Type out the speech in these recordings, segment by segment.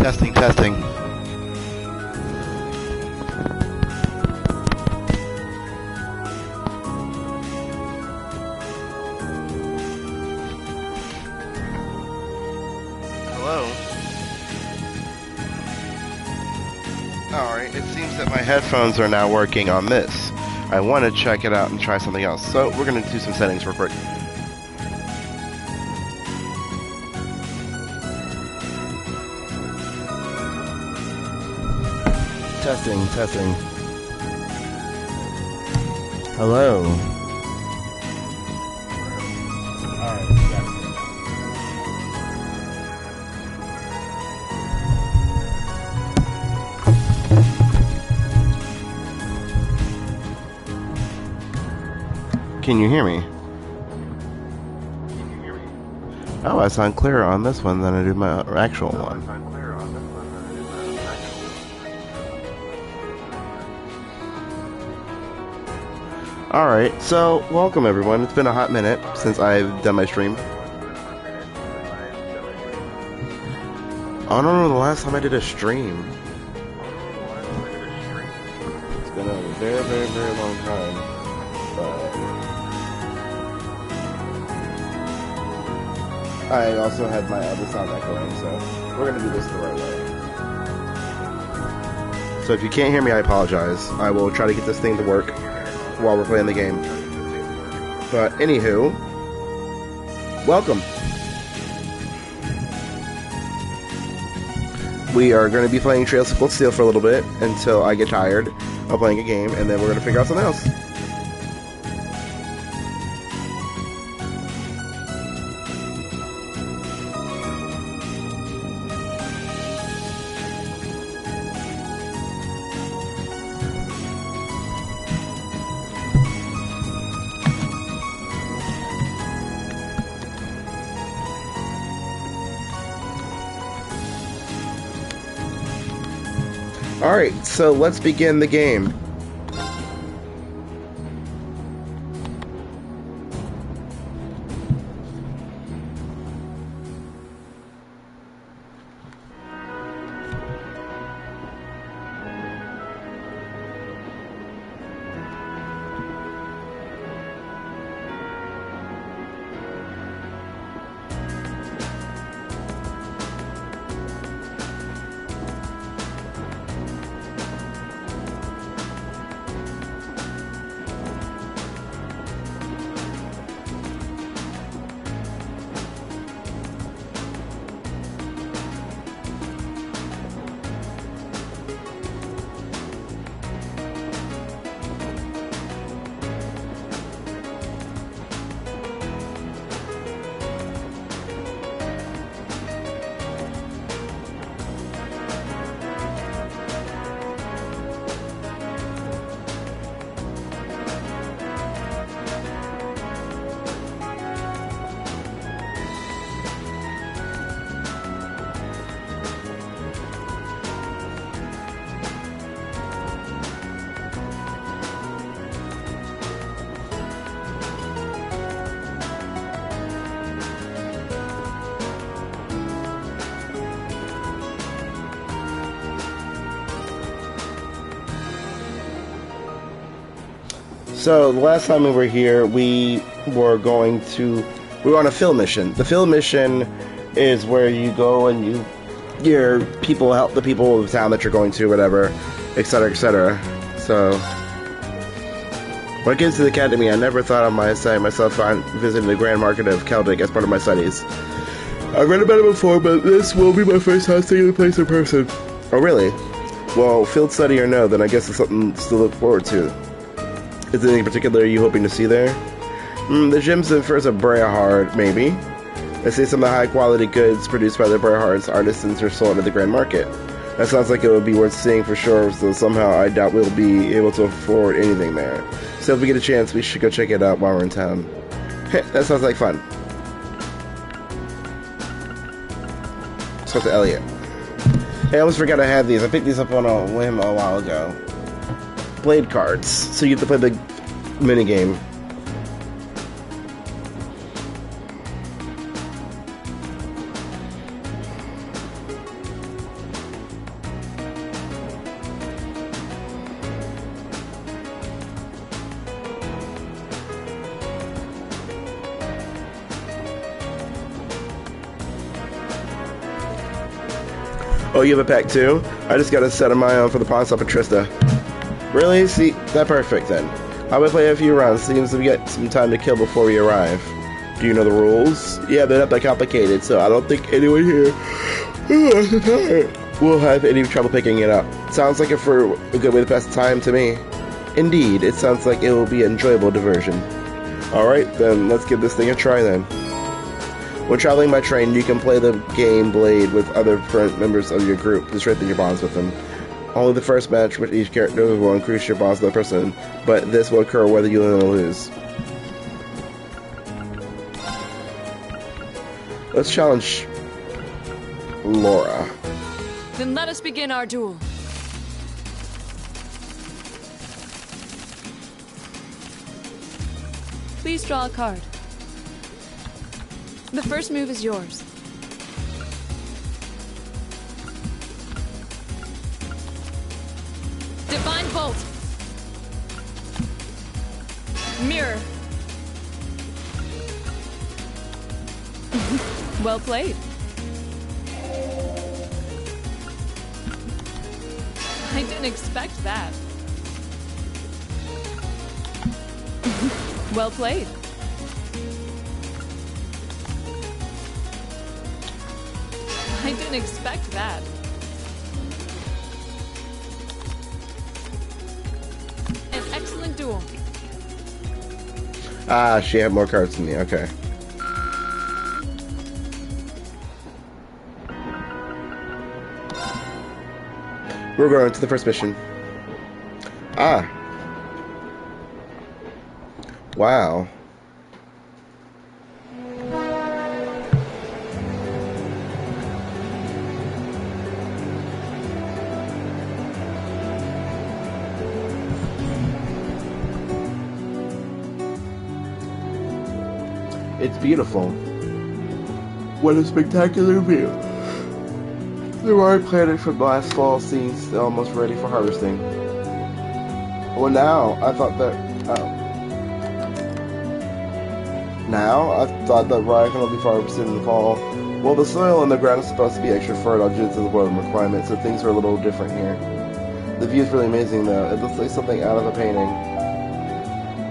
Testing, testing. Hello? Alright, it seems that my headphones are now working on this. I want to check it out and try something else. So, we're going to do some settings real quick. Testing, testing. Hello. Alright, got it. Can you hear me? Oh, I sound clearer on this one than I do my actual one. Alright, so welcome everyone. It's been a hot minute since I've done my stream. I don't know the last time I did a stream. It's been a very, very, very long time. I also had my other sound echoing, so we're going to do this the right way. So if you can't hear me, I apologize. I will try to get this thing to work while we're playing the game. But anywho, welcome. We are going to be playing Trails of Cold Steel for a little bit until I get tired of playing a game, and then we're going to figure out something else. Alright, so let's begin the game. So, the last time we were here, we were on a field mission. The field mission is where you go and your people help the people of the town that you're going to, whatever, etc., etc. So, when it came to the academy, I never thought of myself visiting the Grand Market of Celtic as part of my studies. I've read about it before, but this will be my first time seeing the place in person. Oh, really? Well, field study or no, then I guess it's something to look forward to. Is there anything particular you hoping to see there? The gyms and first of Brehard, maybe. They say some of the high-quality goods produced by the Brehard's artisans are sold at the Grand Market. That sounds like it would be worth seeing for sure, so somehow I doubt we'll be able to afford anything there. So if we get a chance, we should go check it out while we're in town. Hey, that sounds like fun. Let's go to Elliot. Hey, I almost forgot I had these. I picked these up on a whim a while ago. Blade cards, so you have to play the minigame. Oh, you have a pack too? I just got a set of my own for the pawn shop at Trista. Really? See, that's perfect then. I will play a few rounds. Seems we get some time to kill before we arrive. Do you know the rules? Yeah, they're not that complicated, so I don't think anyone here will have any trouble picking it up. Sounds like a good way to pass the time to me. Indeed, it sounds like it will be an enjoyable diversion. Alright, then let's give this thing a try then. When traveling by train, you can play the game Blade with other current members of your group to strengthen your bonds with them. Only the first match with each character will increase your bonds with the person, but this will occur whether you win or lose. Let's challenge Laura. Then let us begin our duel. Please draw a card. The first move is yours. Divine Bolt. Mirror. Well played. I didn't expect that. Well played. I didn't expect that. An excellent duel. Ah, she had more cards than me. Okay. We're going to the first mission. Ah. Wow. It's beautiful. What a spectacular view. The Roaring Planet from last fall seems almost ready for harvesting. Well, now, I thought that... Oh. Now, I thought that rye can only be harvested in the fall. Well, the soil in the ground is supposed to be extra fertile due to the weather climate, so things are a little different here. The view is really amazing, though. It looks like something out of a painting.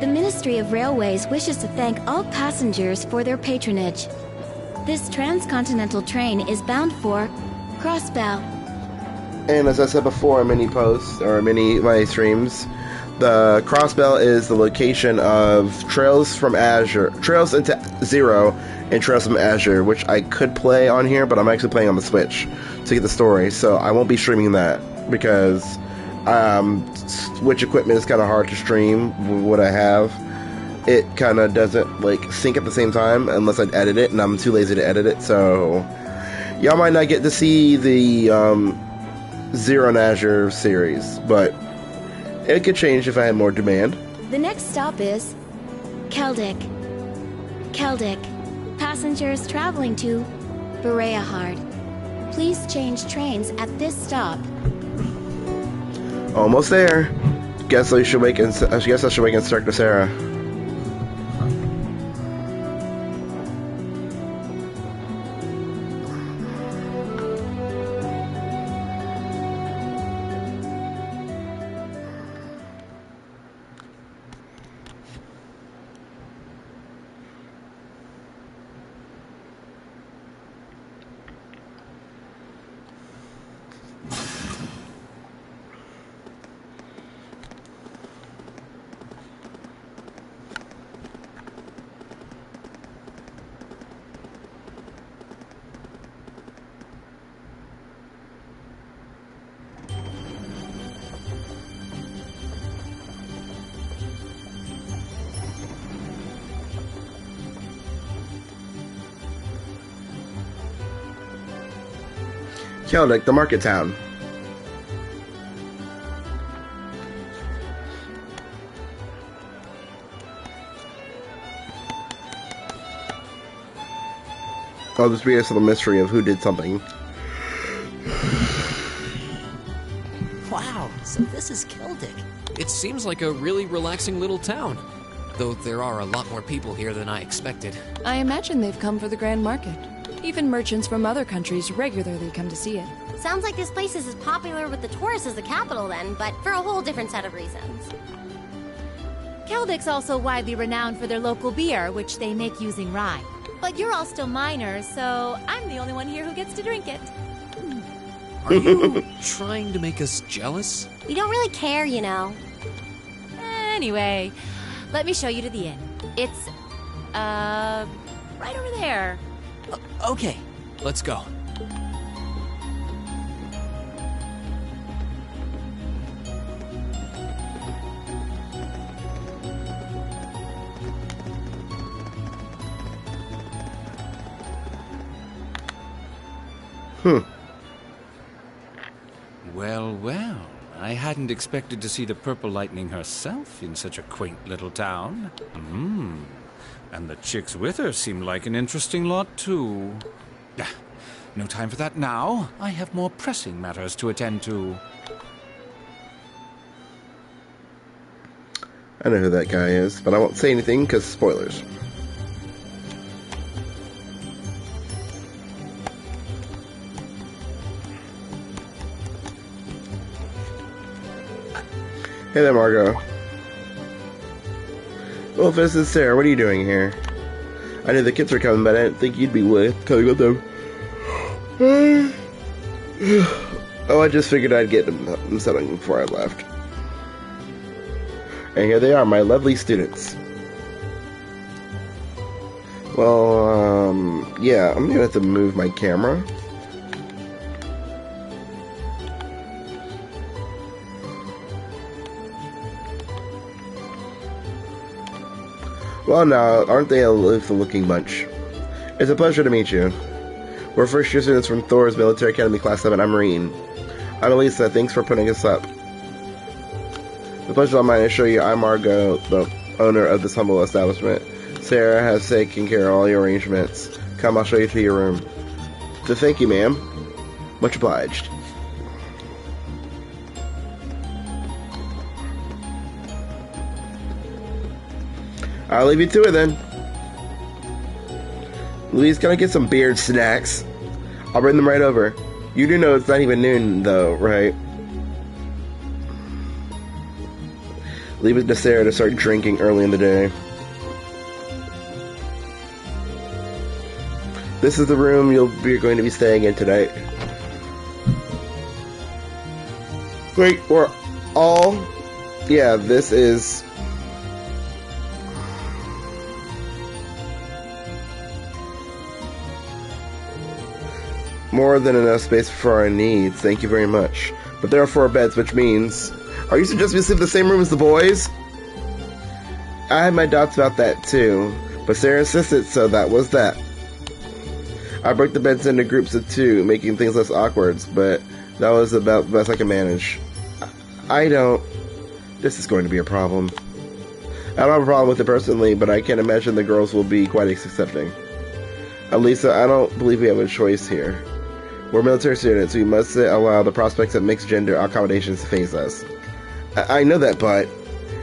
The Ministry of Railways wishes to thank all passengers for their patronage. This transcontinental train is bound for Crossbell. And as I said before in many posts, or my streams, the Crossbell is the location of Trails into Zero, and Trails from Azure, which I could play on here, but I'm actually playing on the Switch to get the story, so I won't be streaming that, because Switch equipment is kind of hard to stream with what I have. It kind of doesn't, like, sync at the same time, unless I edit it, and I'm too lazy to edit it, so... Y'all might not get to see the Zero and Azure series, but it could change if I had more demand. The next stop is Keldic. Keldic. Passengers traveling to Bereahard. Please change trains at this stop. Almost there. Guess I should wake Instructor Sarah. Keldic, the market town. Oh, this be a little mystery of who did something. Wow, so this is Keldic. It seems like a really relaxing little town, though there are a lot more people here than I expected. I imagine they've come for the Grand Market. Even merchants from other countries regularly come to see it. Sounds like this place is as popular with the tourists as the capital then, but for a whole different set of reasons. Keldic's also widely renowned for their local beer, which they make using rye. But you're all still minors, so I'm the only one here who gets to drink it. Are you trying to make us jealous? We don't really care, you know. Anyway, let me show you to the inn. It's, right over there. Okay, let's go. Well, well. I hadn't expected to see the Purple Lightning herself in such a quaint little town. And the chicks with her seem like an interesting lot, too. No time for that now. I have more pressing matters to attend to. I know who that guy is, but I won't say anything because spoilers. Hey there, Margot. Well, this is Sarah. What are you doing here? I knew the kids were coming, but I didn't think you'd be coming with them. Oh, I just figured I'd get them settling before I left. And here they are, my lovely students. Well, yeah, I'm gonna have to move my camera. Well, now, aren't they a looking bunch? It's a pleasure to meet you. We're first-year students from Thor's Military Academy Class 7. I'm Marine. I'm Elisa. Thanks for putting us up. The pleasure of mine to show you I'm Margot, the owner of this humble establishment. Sarah has taken care of all your arrangements. Come, I'll show you to your room. So thank you, ma'am. Much obliged. I'll leave you to it then. Louise, can I get some beard snacks? I'll bring them right over. You do know it's not even noon, though, right? Leave it to Sarah to start drinking early in the day. This is the room you're going to be staying in tonight. Wait, we're all... Yeah, this is... more than enough space for our needs. Thank you very much. But there are 4 beds, which means... Are you suggesting we sleep in the same room as the boys? I had my doubts about that too, but Sarah insisted, so that was that. I broke the beds into groups of 2, making things less awkward, but that was about the best I could manage. I don't... This is going to be a problem. I don't have a problem with it personally, but I can't imagine the girls will be quite accepting. Elisa, I don't believe we have a choice here. We're military students. We must allow the prospects of mixed gender accommodations to face us. I know that, but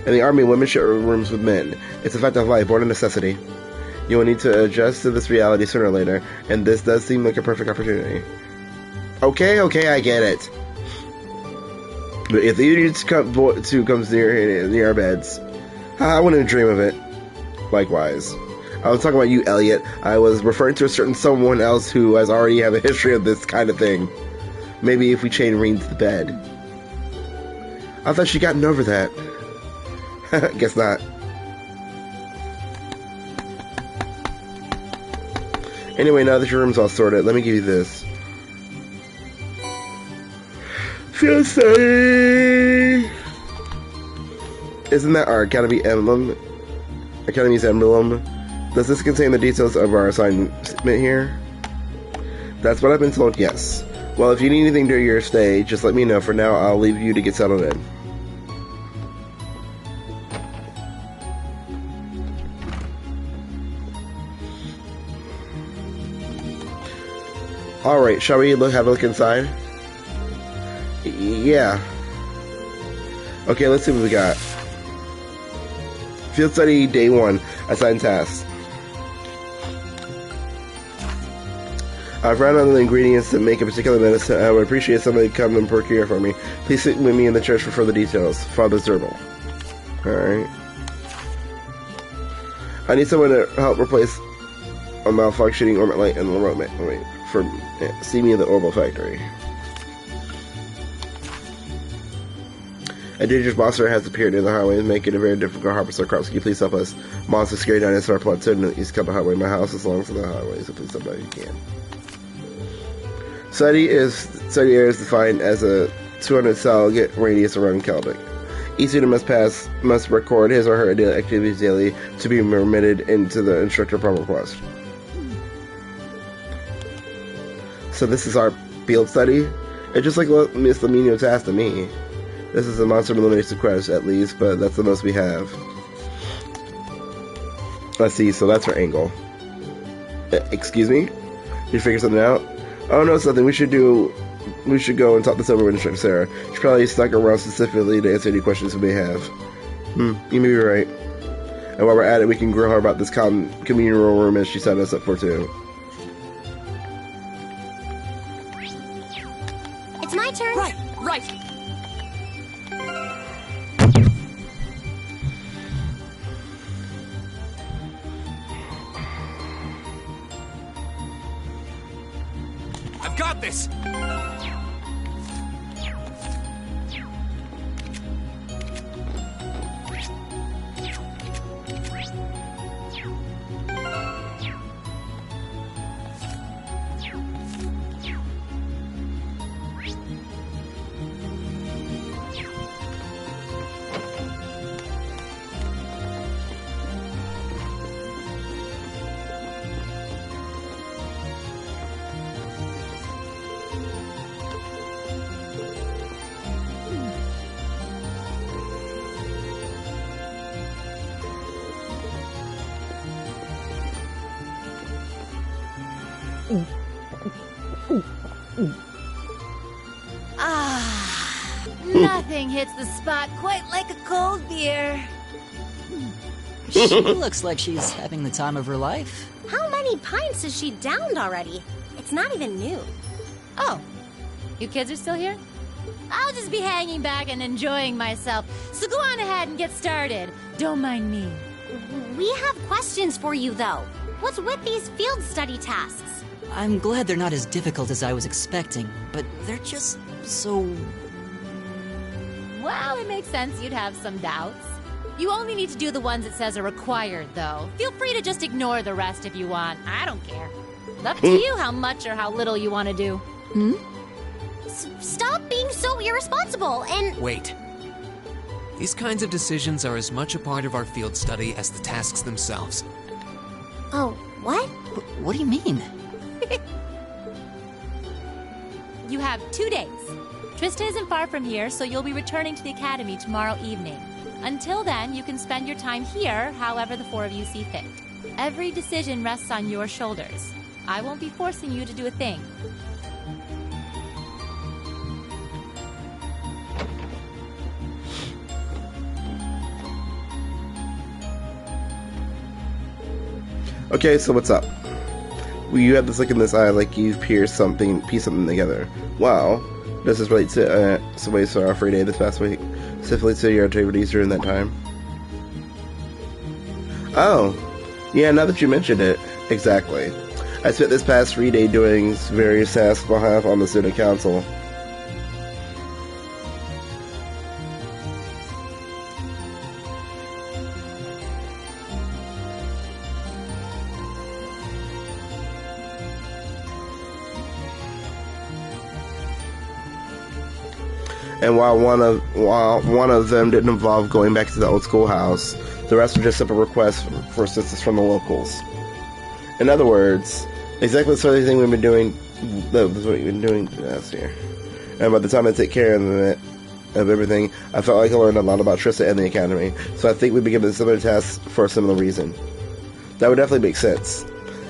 in the army, women share rooms with men. It's a fact of life, born a necessity. You will need to adjust to this reality sooner or later, and this does seem like a perfect opportunity. Okay, I get it. But if the idiots comes near our beds, I wouldn't dream of it. Likewise. I was talking about you, Elliot. I was referring to a certain someone else who has already have a history of this kind of thing. Maybe if we chain Reen to the bed. I thought she'd gotten over that. Guess not. Anyway, now that your room's all sorted, let me give you this. Feel safe! Isn't that our Academy's emblem? Does this contain the details of our assignment here? That's what I've been told, yes. Well, if you need anything during your stay, just let me know. For now, I'll leave you to get settled in. Alright, shall we have a look inside? Yeah. Okay, let's see what we got. Field study day 1. Assigned tasks. I've run out of the ingredients that make a particular medicine. I would appreciate somebody to come and procure for me. Please sit with me in the church for further details. Father Zerbal. Alright. I need someone to help replace a malfunctioning orbit light in the road. Wait, see me in the orbital factory. A dangerous monster has appeared near the highway, making it very difficult to harvest our crops. Can you please help us? Monster scary dinosaur plateau in the east cover highway. My house is along the highway, so please help if you can. Study area is defined as a 200 salget radius around Caldic. Each student must record his or her daily activities daily to be remitted into the instructor upon request. So this is our field study. It's just like Miss Lamino tasked to me. This is a monster elimination quest at least, but that's the most we have. Let's see, so that's our angle. Excuse me? Did you figure something out? Oh no, it's nothing. We should go and talk this over with Instructor Sarah. She's probably stuck around specifically to answer any questions we may have. You may be right. And while we're at it, we can grill her about this communal room as she set us up for too. It's my turn. Right. I've got this! Nothing hits the spot quite like a cold beer. She looks like she's having the time of her life. How many pints has she downed already? It's not even noon. Oh, you kids are still here? I'll just be hanging back and enjoying myself. So go on ahead and get started. Don't mind me. We have questions for you, though. What's with these field study tasks? I'm glad they're not as difficult as I was expecting, but they're just so... Well, it makes sense you'd have some doubts. You only need to do the ones it says are required, though. Feel free to just ignore the rest if you want. I don't care. Up to you how much or how little you want to do. Stop being so irresponsible and... Wait. These kinds of decisions are as much a part of our field study as the tasks themselves. Oh, what? What do you mean? You have 2 days. Trista isn't far from here, so you'll be returning to the academy tomorrow evening. Until then, you can spend your time here however the four of you see fit. Every decision rests on your shoulders. I won't be forcing you to do a thing. Okay, so what's up? Well, you have this look in this eye like you've pieced something together. Wow. Does this relate to some ways to our free day this past week? Specifically to your activities during that time? Oh, yeah, now that you mentioned it. Exactly. I spent this past free day doing various tasks on the student council. And while one of them didn't involve going back to the old schoolhouse, the rest were just simple requests for assistance from the locals. In other words, exactly the sort of thing we've been doing. That's what we've been doing last year. And by the time I take care of everything, I felt like I learned a lot about Trista and the academy. So I think we've been given similar tasks for a similar reason. That would definitely make sense.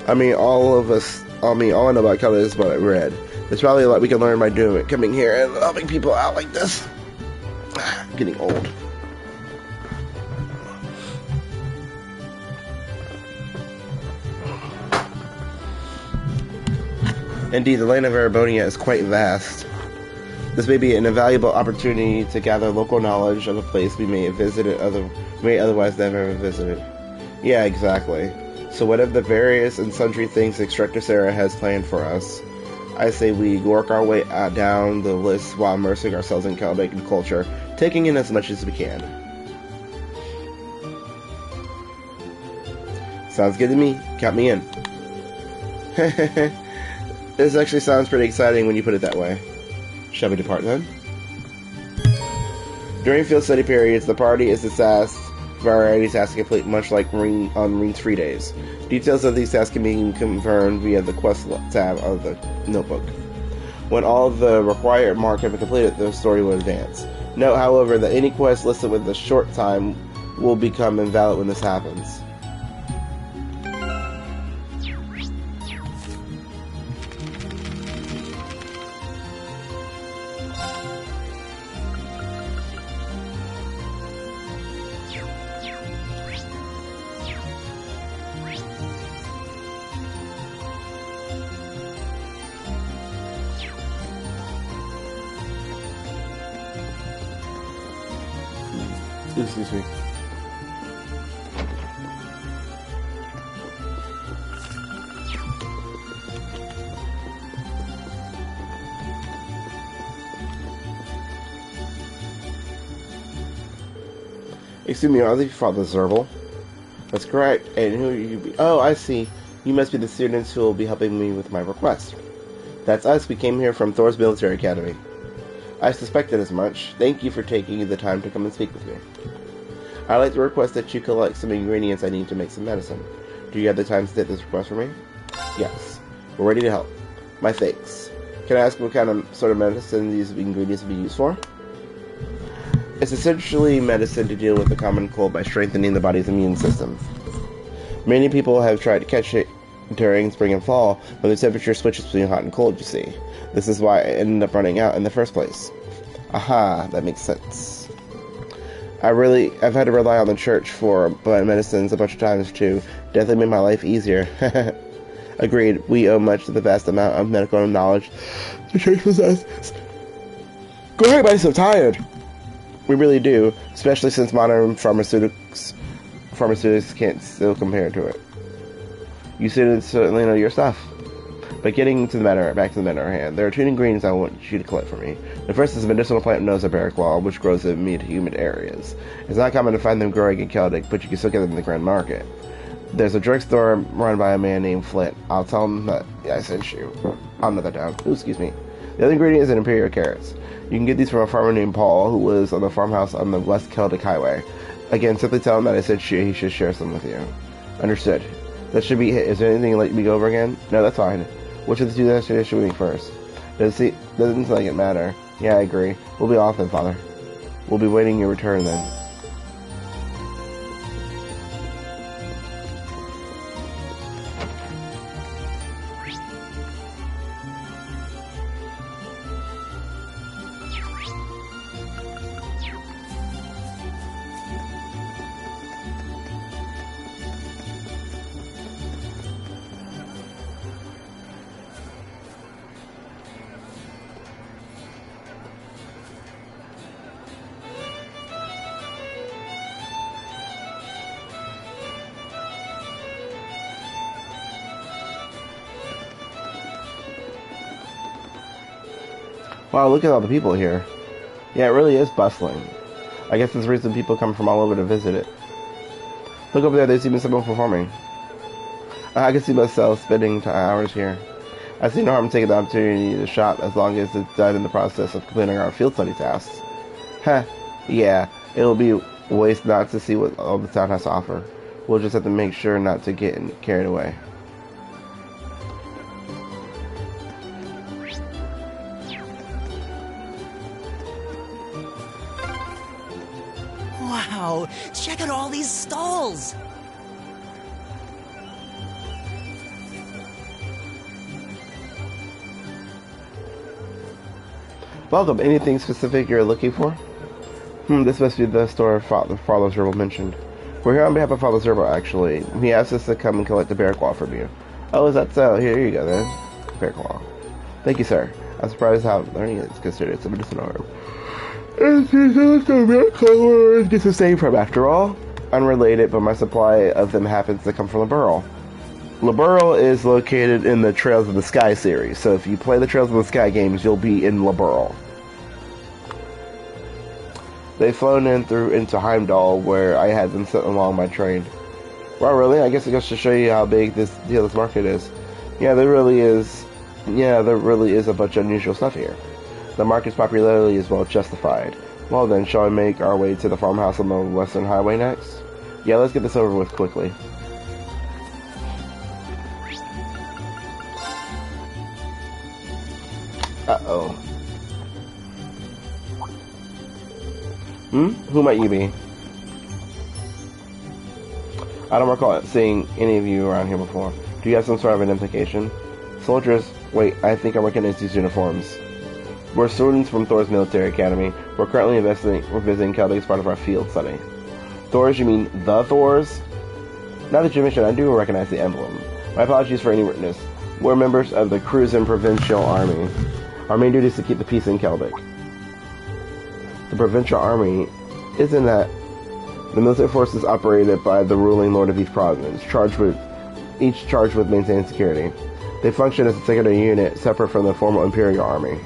I mean, all I know about color is what I read. There's probably a lot we can learn by doing it, coming here and helping people out like this. I'm getting old. Indeed, the land of Erebonia is quite vast. This may be an invaluable opportunity to gather local knowledge of a place we may otherwise never have visited. Yeah, exactly. So whatever the various and sundry things Extractor Sarah has planned for us, I say we work our way down the list while immersing ourselves in Celtic culture, taking in as much as we can. Sounds good to me. Count me in. This actually sounds pretty exciting when you put it that way. Shall we depart then? During field study periods, the party is tasked variety tasks to complete, much like on Marine's free days. Details of these tasks can be confirmed via the quest tab of the notebook. When all of the required marks have been completed, the story will advance. Note, however, that any quest listed with a short time will become invalid when this happens. Excuse me. Excuse me, are they Father Zerbal? That's correct. And who are you? Oh, I see. You must be the students who will be helping me with my request. That's us. We came here from Thor's Military Academy. I suspected as much. Thank you for taking the time to come and speak with me. I'd like to request that you collect some ingredients I need to make some medicine. Do you have the time to take this request for me? Yes. We're ready to help. My thanks. Can I ask what kind of sort of medicine these ingredients will be used for? It's essentially medicine to deal with the common cold by strengthening the body's immune system. Many people have tried to catch it during spring and fall, when the temperature switches between hot and cold, you see. This is why I ended up running out in the first place. Aha, that makes sense. I've had to rely on the church for medicines a bunch of times too. Definitely made my life easier. Agreed, we owe much to the vast amount of medical knowledge the church possesses. Go ahead, I'm so tired. We really do, especially since modern pharmaceutics can't still compare to it. You students certainly know your stuff. But getting to back to the matter at hand, there are two ingredients I want you to collect for me. The first is a medicinal plant known as a barraqual, which grows in humid areas. It's not common to find them growing in Celtic, but you can still get them in the Grand Market. There's a drugstore run by a man named Flint. I'll tell him that I sent you. I'll note that down. Ooh, excuse me. The other ingredient is an imperial carrots. You can get these from a farmer named Paul, who lives on the farmhouse on the West Celtic Highway. Again, simply tell him that I sent you. He should share some with you. Understood. That should be it. Is there anything you'd like me to go over again? No, that's fine. Which of the two destinations should we make first? Doesn't seem like it matter. Yeah, I agree. We'll be off then, Father. We'll be waiting your return then. Wow, look at all the people here. Yeah, it really is bustling. I guess there's a reason people come from all over to visit it. Look over there, there's even someone performing. I can see myself spending hours here. I see no harm in taking the opportunity to shop as long as it's done in the process of completing our field study tasks. Heh, yeah, it'll be a waste not to see what all the town has to offer. We'll just have to make sure not to get carried away. Wow, check out all these stalls! Welcome. Anything specific you're looking for? This must be the store Father Zerbal mentioned. We're here on behalf of Father Zerbal, actually. He asked us to come and collect the barraqual from you. Oh, is that so? Here you go, then. Barraqual. Thank you, sir. I'm surprised how learning is considered a medicinal herb. It gets the same from, after all. Unrelated, but my supply of them happens to come from Liberl. Liberl is located in the Trails of the Sky series, so if you play the Trails of the Sky games, you'll be in Liberl. They've flown into Heimdall, where I had them sitting along my train. Well, really? I guess it goes to show you how big this market is. Yeah, there really is a bunch of unusual stuff here. The market's popularity is well justified. Well then, shall we make our way to the farmhouse on the Western Highway next? Yeah, let's get this over with quickly. Uh-oh. Who might you be? I don't recall seeing any of you around here before. Do you have some sort of identification? Soldiers, wait, I think I recognize these uniforms. We're students from Thor's military academy. We're currently visiting Celtic as part of our field study. Thors, you mean the Thors? Now that you mention, I do recognize the emblem. My apologies for any rudeness. We're members of the Cruisin' Provincial Army. Our main duty is to keep the peace in Celtic. The Provincial Army isn't that the military forces operated by the ruling lord of each province, charged with maintaining security. They function as a secondary unit separate from the formal Imperial Army.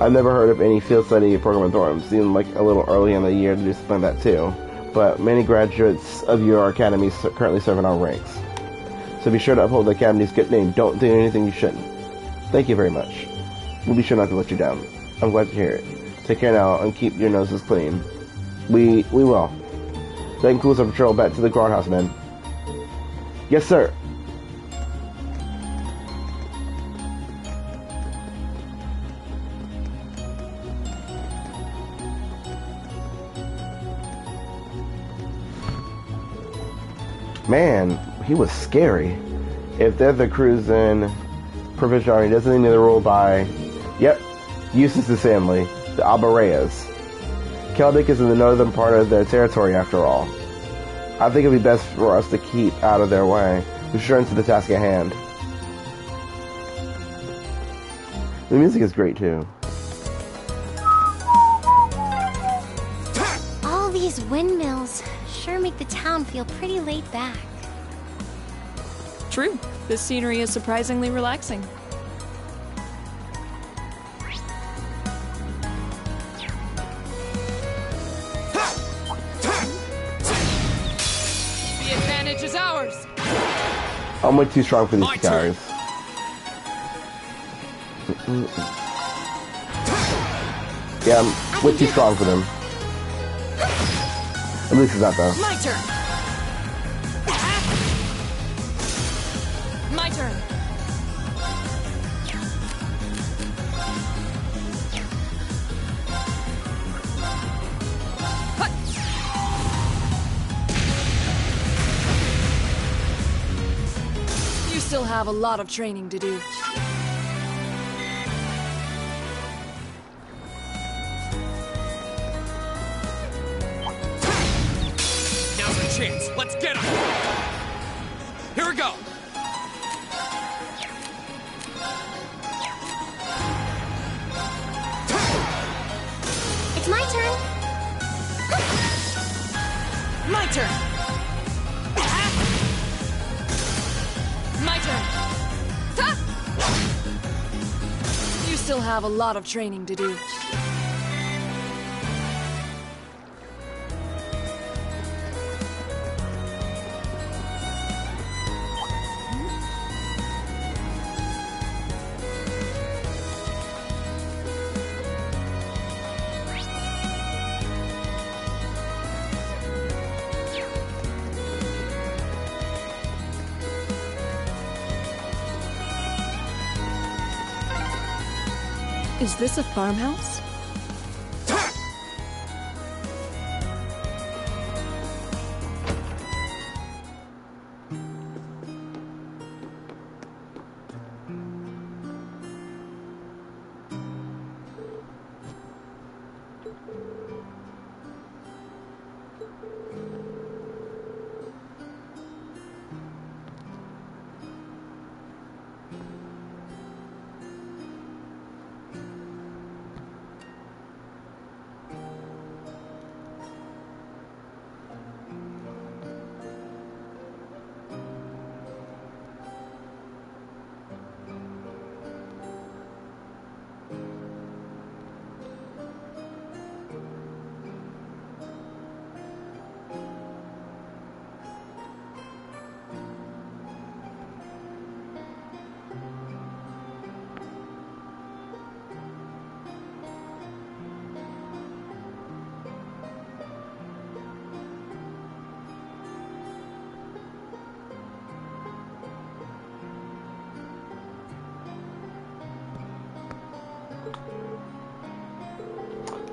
I've never heard of any field study program in Thorm. Seemed like a little early in the year to do something like that too. But many graduates of your academy currently serve in our ranks. So be sure to uphold the academy's good name. Don't do anything you shouldn't. Thank you very much. We'll be sure not to let you down. I'm glad to hear it. Take care now and keep your noses clean. We will. That concludes our patrol. Back to the guardhouse, men. Yes, sir. Man, he was scary. If they're the Cruisin' Provincial Army, doesn't mean they're ruled by, yep, Eustace's family, the Albareas. Celtic is in the northern part of their territory, after all. I think it'd be best for us to keep out of their way. We should turn to the task at hand. The music is great, too. All these windmills sure make the town feel pretty laid back. True. This scenery is surprisingly relaxing. The advantage is ours. I'm way too strong for these guys. Yeah, I'm way too strong for them. At least it's not though. My turn. My turn. You still have a lot of training to do. Chance. Let's get him! Here we go! It's my turn. My turn. My turn. You still have a lot of training to do. Is this a farmhouse?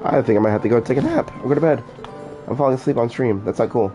I think I might have to go take a nap or go to bed. I'm falling asleep on stream. That's not cool.